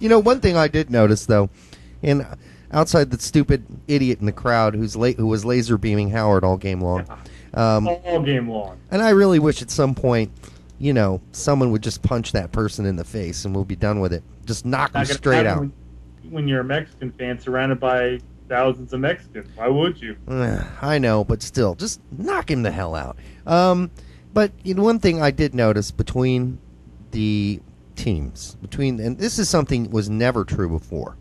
One thing I did notice, though, and outside the stupid idiot in the crowd who was laser beaming Howard all game long. All game long. And I really wish at some point, someone would just punch that person in the face and we'll be done with it. Just knock them straight out. When you're a Mexican fan surrounded by thousands of Mexicans, why would you? I know, but still, just knock him the hell out. But one thing I did notice between the teams, and this is something that was never true before.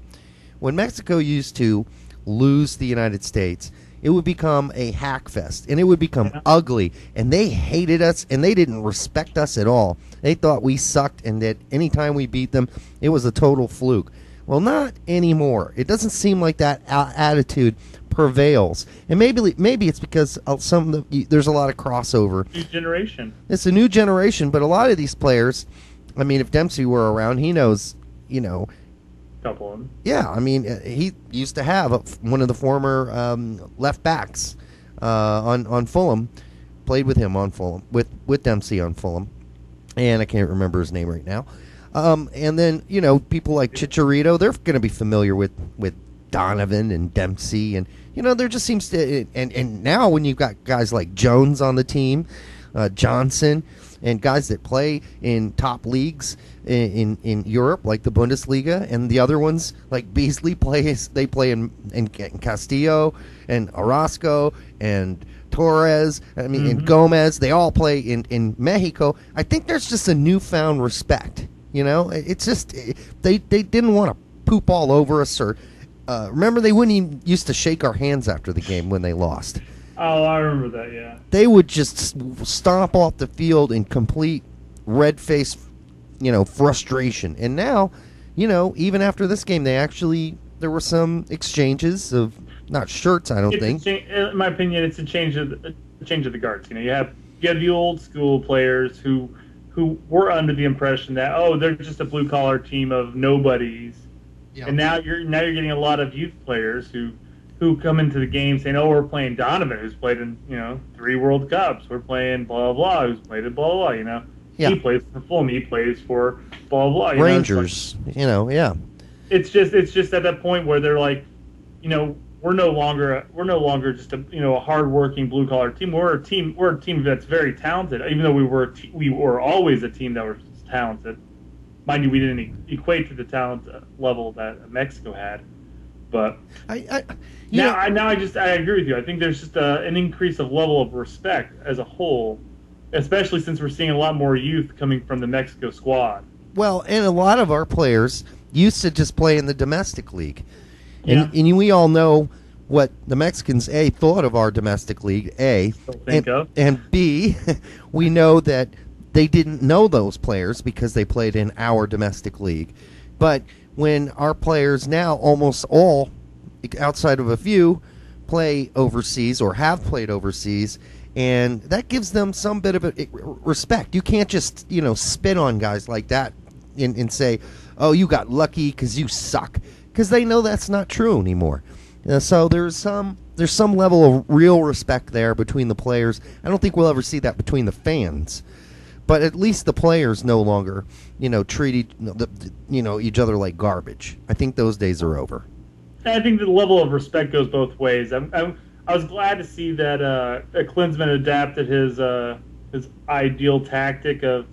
When Mexico used to lose the United States, it would become a hack fest, and it would become ugly, and they hated us, and they didn't respect us at all. They thought we sucked, and that anytime we beat them, it was a total fluke. Well, not anymore. It doesn't seem like that attitude prevails, and maybe it's because there's a lot of crossover. New generation. It's a new generation, but a lot of these players, I mean, if Dempsey were around, he knows, Couple of them. Yeah, I mean, he used to have one of the former left backs on Fulham, played with him on Fulham, with Dempsey on Fulham, and I can't remember his name right now. And then, people like Chicharito, they're going to be familiar with Donovan and Dempsey, and, there just seems to, and now when you've got guys like Jones on the team, Johnson, and guys that play in top leagues in Europe, like the Bundesliga, and the other ones, like Beasley they play in Castillo and Orozco and Torres, and Gomez. They all play in Mexico. I think there's just a newfound respect. It's just they didn't want to poop all over us, or remember they wouldn't even used to shake our hands after the game when they lost. Oh, I remember that, yeah. They would just stomp off the field in complete red-faced, frustration. And now, even after this game, there were some exchanges of, not shirts, I don't think. In my opinion, it's a change of the guards. You have the old school players who were under the impression that, they're just a blue-collar team of nobodies. Yeah. And now you're getting a lot of youth players who come into the game saying, we're playing Donovan, who's played in, 3 World Cups. We're playing blah, blah, who's played in blah, blah, Yeah. He plays for Fulham. He plays for blah, blah, Rangers, yeah. It's just at that point where they're like, we're no longer just a hardworking blue-collar team. We're a team that's very talented, even though we were always a team that was talented. Mind you, we didn't equate to the talent level that Mexico had. But I agree with you. I think there's just an increase of level of respect as a whole, especially since we're seeing a lot more youth coming from the Mexico squad. Well, and a lot of our players used to just play in the domestic league. And we all know what the Mexicans, A, thought of our domestic league, A, and B, we know that they didn't know those players because they played in our domestic league. But when our players now, almost all, outside of a few, play overseas or have played overseas, and that gives them some bit of respect. You can't just, spit on guys like that and say, you got lucky because you suck, because they know that's not true anymore. So there's some level of real respect there between the players. I don't think we'll ever see that between the fans. But at least the players no longer, treat each other like garbage. I think those days are over. I think the level of respect goes both ways. I was glad to see that Klinsmann adapted his ideal tactic of,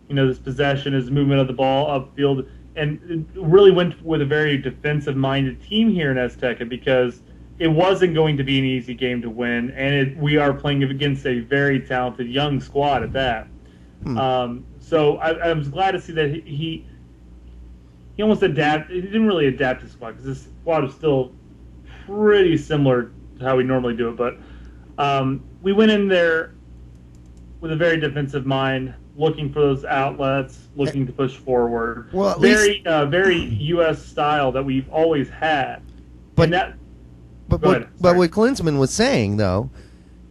this possession, his movement of the ball upfield, and really went with a very defensive-minded team here in Azteca, because it wasn't going to be an easy game to win, and we are playing against a very talented young squad at that. So I was glad to see that he almost adapted. He didn't really adapt his squad, because this squad was still pretty similar to how we normally do it. But we went in there with a very defensive mind, looking for those outlets, looking to push forward. Well, very U.S. style that we've always had. But what Klinsmann was saying, though,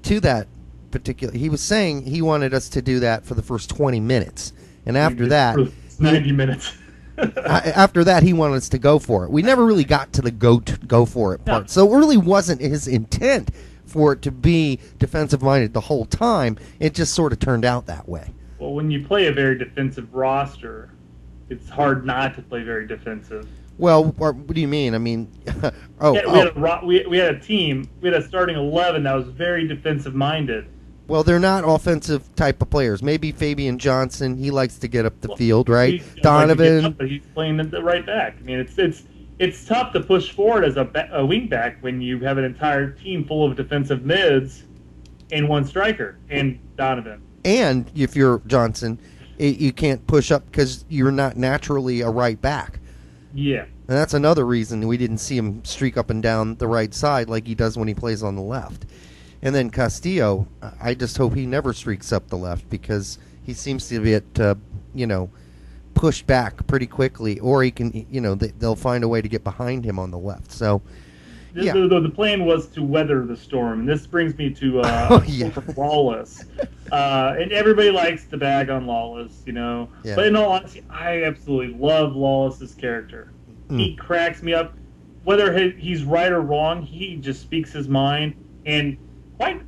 to that particular, he was saying he wanted us to do that for the first 20 minutes, and after that, 90 minutes. After that, he wanted us to go for it. We never really got to the go for it part, so it really wasn't his intent for it to be defensive minded the whole time. It just sort of turned out that way. Well, when you play a very defensive roster, it's hard not to play very defensive. Well, what do you mean? I mean, We had a team, we had a starting 11 that was very defensive minded. Well, they're not offensive type of players. Maybe Fabian Johnson, he likes to get up the field, right? Donovan, but he's playing the right back. I mean, it's tough to push forward as a wing back when you have an entire team full of defensive mids and one striker and Donovan. And if you're Johnson, you can't push up because you're not naturally a right back. Yeah. And that's another reason we didn't see him streak up and down the right side like he does when he plays on the left. And then Castillo, I just hope he never streaks up the left because he seems to get, pushed back pretty quickly, or he can, they'll find a way to get behind him on the left. So, yeah. The plan was to weather the storm, and this brings me to Lawless. And everybody likes to bag on Lawless, Yeah. But in all honesty, I absolutely love Lawless's character. He cracks me up. Whether he's right or wrong, he just speaks his mind, and quite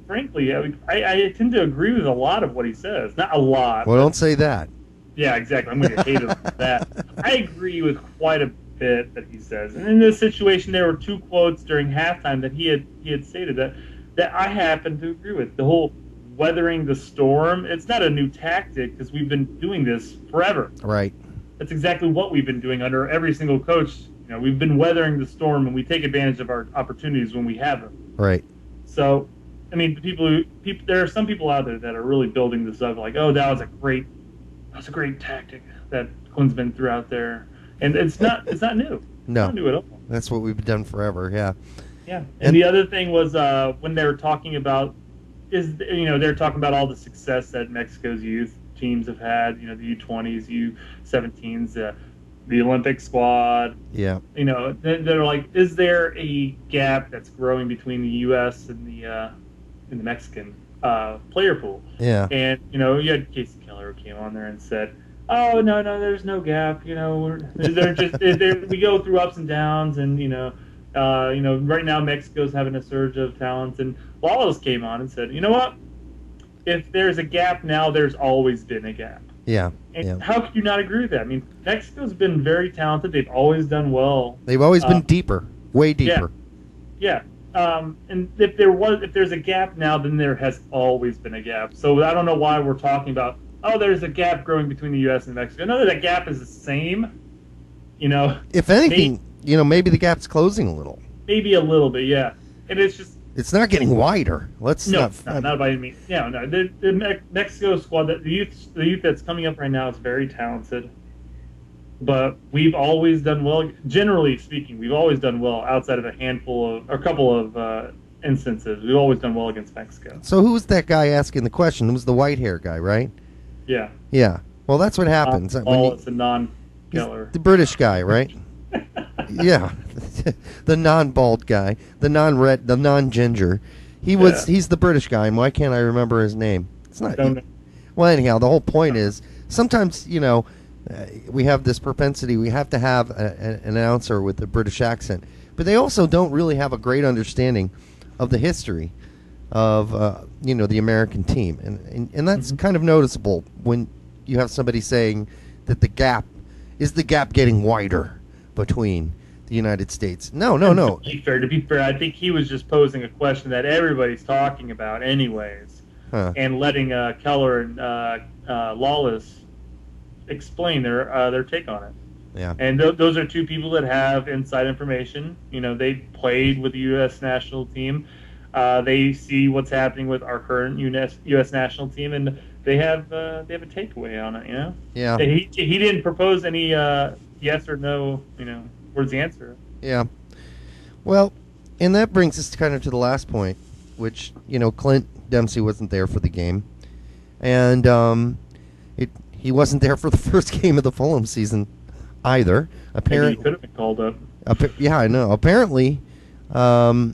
frankly, I tend to agree with a lot of what he says. Not a lot. Well, don't say that. Yeah, exactly. I'm going to get hated for that. I agree with quite a bit that he says. And in this situation, there were two quotes during halftime that he had stated that I happen to agree with. The whole weathering the storm, it's not a new tactic because we've been doing this forever. Right. That's exactly what we've been doing under every single coach. We've been weathering the storm, and we take advantage of our opportunities when we have them. Right. So, I mean, there are some people out there that are really building this up, like, oh, that was a great tactic that Klinsmann threw out there, and it's not new. No, it's not new at all. That's what we've done forever. Yeah. Yeah. And the other thing was when they were talking about they're talking about all the success that Mexico's youth teams have had. The U20s, U17s, the Olympic squad. Yeah. They're like, is there a gap that's growing between the U.S. and the Mexican player pool? Yeah. And you had Casey Keller who came on there and said, "Oh no, there's no gap. They're just we go through ups and downs, and right now Mexico's having a surge of talent." And Wallace came on and said, "You know what? If there's a gap now, there's always been a gap." Yeah. And how could you not agree with that? I mean, Mexico's been very talented. They've always done well. They've always been deeper, way deeper. Yeah. And if there's a gap now, then there has always been a gap. So I don't know why we're talking about, oh, there's a gap growing between the U.S. and Mexico. No, that gap is the same. If anything, maybe the gap's closing a little. Maybe a little bit, yeah. And it's just. It's not getting wider. Not by any means. Yeah, no. The Mexico squad, the youth that's coming up right now is very talented. But we've always done well. Generally speaking, we've always done well outside of a couple of instances. We've always done well against Mexico. So who was that guy asking the question? It was the white hair guy, right? Yeah. Yeah. Well, that's what happens. It's a non-killer. The British guy, right? Yeah. The non-bald guy, the non-red, the non-ginger. He's the British guy, and why can't I remember his name? It's not. Well, anyhow, the whole point is sometimes, we have this propensity. We have to have an announcer with a British accent, but they also don't really have a great understanding of the history of the American team, and that's kind of noticeable when you have somebody saying that the gap getting wider between the United States. No. To be fair, I think he was just posing a question that everybody's talking about, anyways, and letting Keller and Lawless explain their take on it. Yeah. And those are two people that have inside information. They played with the U.S. national team. They see what's happening with our current U.S. national team, and they have a takeaway on it. Yeah. He didn't propose any yes or no. Where's the answer? Yeah. Well, and that brings us kind of to the last point, which Clint Dempsey wasn't there for the game, and he wasn't there for the first game of the Fulham season either. Apparently, he could have been called up. Yeah, I know. Apparently,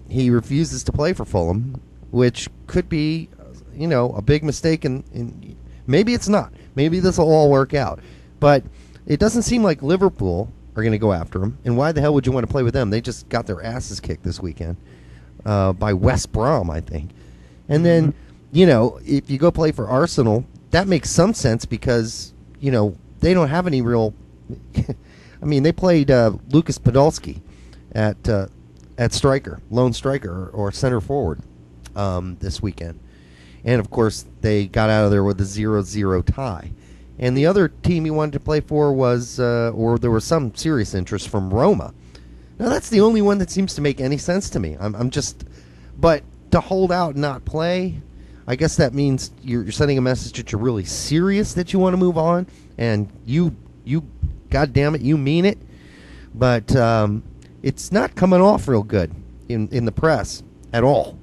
he refuses to play for Fulham, which could be, a big mistake. And maybe it's not. Maybe this will all work out. But it doesn't seem like Liverpool are going to go after him. And why the hell would you want to play with them? They just got their asses kicked this weekend by West Brom, I think. And then, if you go play for Arsenal, that makes some sense because, they don't have any real. I mean, they played Lucas Podolski at striker, lone striker, or center forward this weekend. And, of course, they got out of there with a 0-0 tie. And the other team he wanted to play for was, or there was some serious interest from Roma. Now, that's the only one that seems to make any sense to me. But to hold out and not play, I guess that means you're sending a message that you're really serious that you want to move on. And you God damn it, you mean it. But it's not coming off real good in the press at all.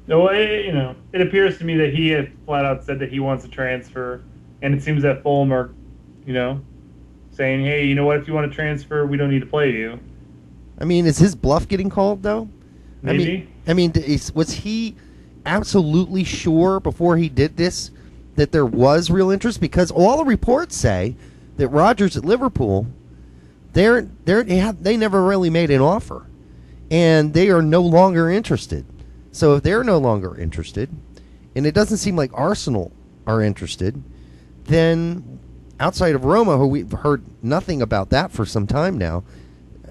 No, it appears to me that he had flat out said that he wants to transfer, and it seems that Fulham are, saying, hey, you know what, if you want to transfer, we don't need to play you. I mean, is his bluff getting called, though? Maybe. Was he absolutely sure before he did this that there was real interest? Because all the reports say that Rodgers at Liverpool, they never really made an offer, and they are no longer interested. So if they're no longer interested, and it doesn't seem like Arsenal are interested, then outside of Roma, who we've heard nothing about that for some time now,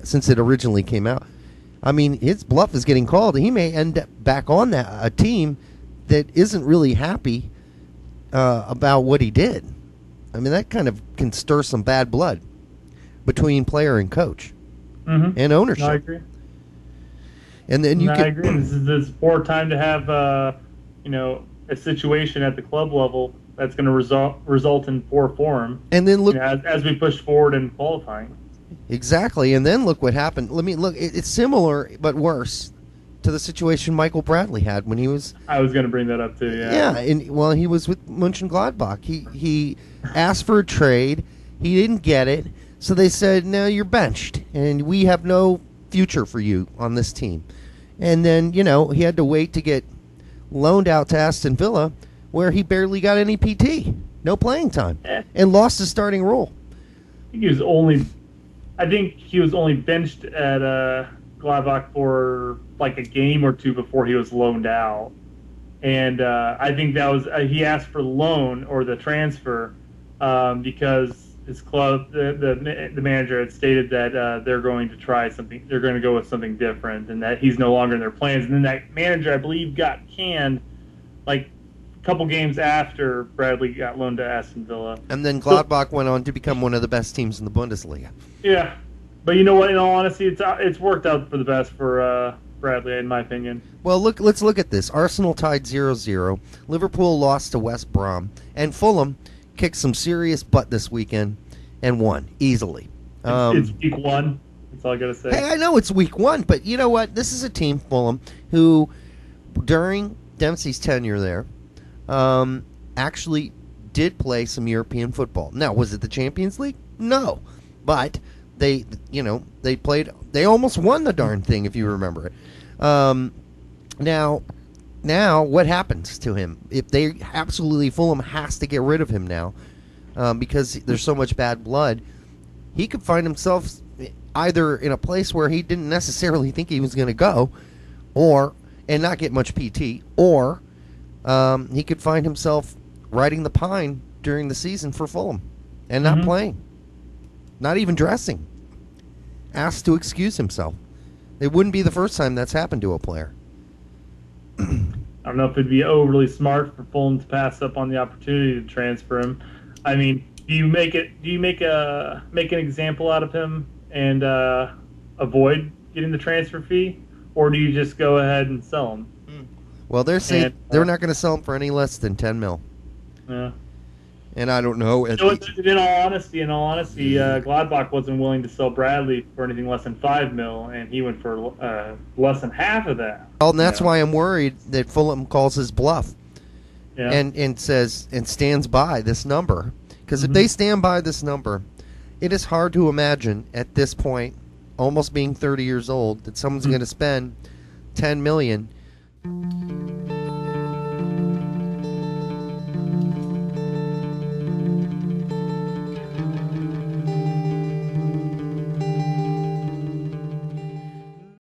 since it originally came out, I mean, his bluff is getting called. He may end up back on a team that isn't really happy about what he did. I mean, that kind of can stir some bad blood between player and coach and ownership. No, I agree. And then I agree. This is poor time to have a situation at the club level that's going to result in poor form. And then look as we push forward in qualifying. Exactly, and then look what happened. It's similar but worse to the situation Michael Bradley had when he was. I was going to bring that up too. Yeah. Yeah, and he was with Mönchengladbach. He asked for a trade. He didn't get it, so they said, "No, you're benched, and we have no future for you on this team." And then he had to wait to get loaned out to Aston Villa, where he barely got any PT, no playing time, and lost his starting role. I think he was only benched at Gladbach for like a game or two before he was loaned out, and I think that was he asked for the loan or the transfer because his club, the manager had stated that they're going to try something, they're going to go with something different, and that he's no longer in their plans. And then that manager, I believe, got canned like a couple games after Bradley got loaned to Aston Villa. And then Gladbach went on to become one of the best teams in the Bundesliga. Yeah, but you know what? In all honesty, it's worked out for the best for Bradley, in my opinion. Well, let's look at this. Arsenal tied 0-0. Liverpool lost to West Brom, and Fulham kicked some serious butt this weekend and won easily. It's week one. That's all I gotta say. Hey, I know it's week one, but you know what? This is a team, Fulham, who during Dempsey's tenure there, actually did play some European football. Now, was it the Champions League? No, but they played. They almost won the darn thing, if you remember it. Now, what happens to him? If they absolutely, Fulham has to get rid of him now because there's so much bad blood. He could find himself either in a place where he didn't necessarily think he was going to go, and not get much PT, or he could find himself riding the pine during the season for Fulham and not playing, not even dressing, asked to excuse himself. It wouldn't be the first time that's happened to a player. I don't know if it'd be overly smart for Fulham to pass up on the opportunity to transfer him. I mean, do you make an example out of him and avoid getting the transfer fee, or do you just go ahead and sell him? Well, they're saying they're not going to sell him for any less than 10 mil. Yeah. And I don't know. In all honesty, Gladbach wasn't willing to sell Bradley for anything less than 5 mil, and he went for less than half of that. Well, and that's why I'm worried that Fulham calls his bluff, yeah. and says and stands by this number. Because if they stand by this number, it is hard to imagine at this point, almost being 30 years old, that someone's going to spend $10 million